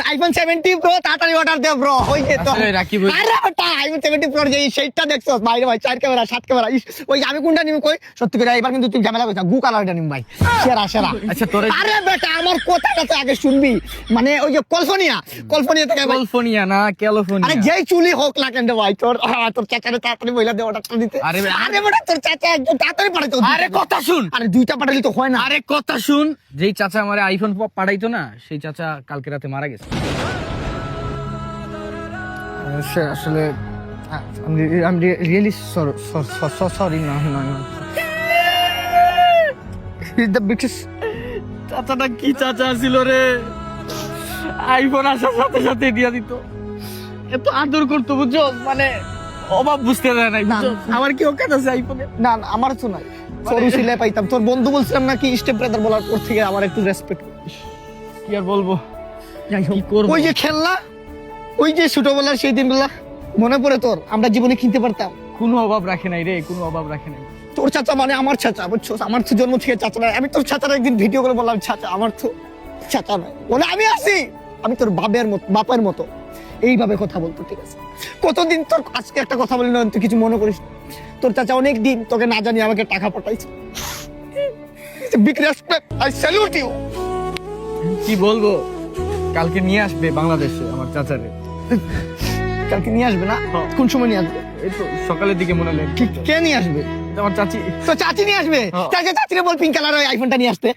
IPhone 70 pro তাড়াতাড়ি order দে bro. ওই যে তো আসলে রাকিব ভাই- আরে বেটা আইফোন 70 প্রো যে সেইটা দেখছস ভাই রে ভাই, 4 ক্যামেরা 7 ক্যামেরা। ওই আমি কোনটা নিব কই? সত্যি করে এবার কিন্তু তুই ঝামেলা কইছা, গু কালারটা নিব ভাই, সেরা সেরা। আচ্ছা তোরে আরে বেটা আমার কথাটা তো আগে শুনবি, মানে ওই যে কল্পনিয়া থেকে ভাই। ক্যালিফোর্নিয়া না আরে ক্যালিফোর্নিয়া। যেই চুলি হোক না কেন রে ভাই, তোর চাচারে তাড়াতাড়ি বইলা দে অর্ডারটা দিতে। আরে আরে বেটা তোর চাচা একদম তাড়াতাড়ি পাঠাইতো। আরে কথা শুন, আরে দুইটা পাঠালি তো হয় না। আরে কথা শুন, যেই চাচা আমারে আইফোন পাঠাইতো না সেই চাচা কালকে রাতে মারা গেছে। আসলে I'm really sorry. No. He's the biggest. চাচাটা কি চাচা ছিল রে, আইফোন আসার সাথে সাথে দিয়া দিত, এত আদর করতো বুঝছো, মানে অভাব বুঝতে দেয় নাই না, বুঝছো? আমার কি ওকে আছে আইফোনে? না আমার তো নাই, সরু সিলে পাইতাম। তোর বন্ধু বলছিলাম নাকি স্টেপ ব্রাদার বলার পর থেকে আমার একটু রেসপেক্ট। কি আর বলবো, যাই হোক, কি করবো? ওই যে খেলনা, ওই যে ছোটবেলার সেই দিনগুলা মনে পড়ে তোর? আমরা জীবনে কিনতে পারতাম। কোনো অভাব রাখে নাই রে, কোনো অভাব রাখে নাই। তোর চাচা মানে আমার চাচা, বুঝছো? আমার তো জন্ম থেকে চাচা নাই। আমি তোর চাচার একদিন ভিডিও করে বললাম, চাচা আমার তো চাচা নাই, বলে আমি আছি, আমি তোর বাপের মতো এইভাবে কথা বলতো। ঠিক আছে, কতদিন তোর আজকে একটা কথা বলি না, তুই কিছু মনে করিস না। তোর চাচা অনেক দিন তোকে না জানি আমাকে টাকা পাঠাইছে। Big respect, I salute you. কি বলবো, কালকে নিয়ে আসবে বাংলাদেশে আমার চাচারে। কালকে নিয়ে আসবে না? কোন সময় নিয়ে আসবে? এই তো সকালের দিকে মনে হলো। ঠিক কে নিয়ে আসবে? আমার চাচি। তো চাচি নিয়ে আসবে? হ্যাঁ। চাচিরে বল পিঙ্ক কালার আইফোনটা নিয়ে আসতে।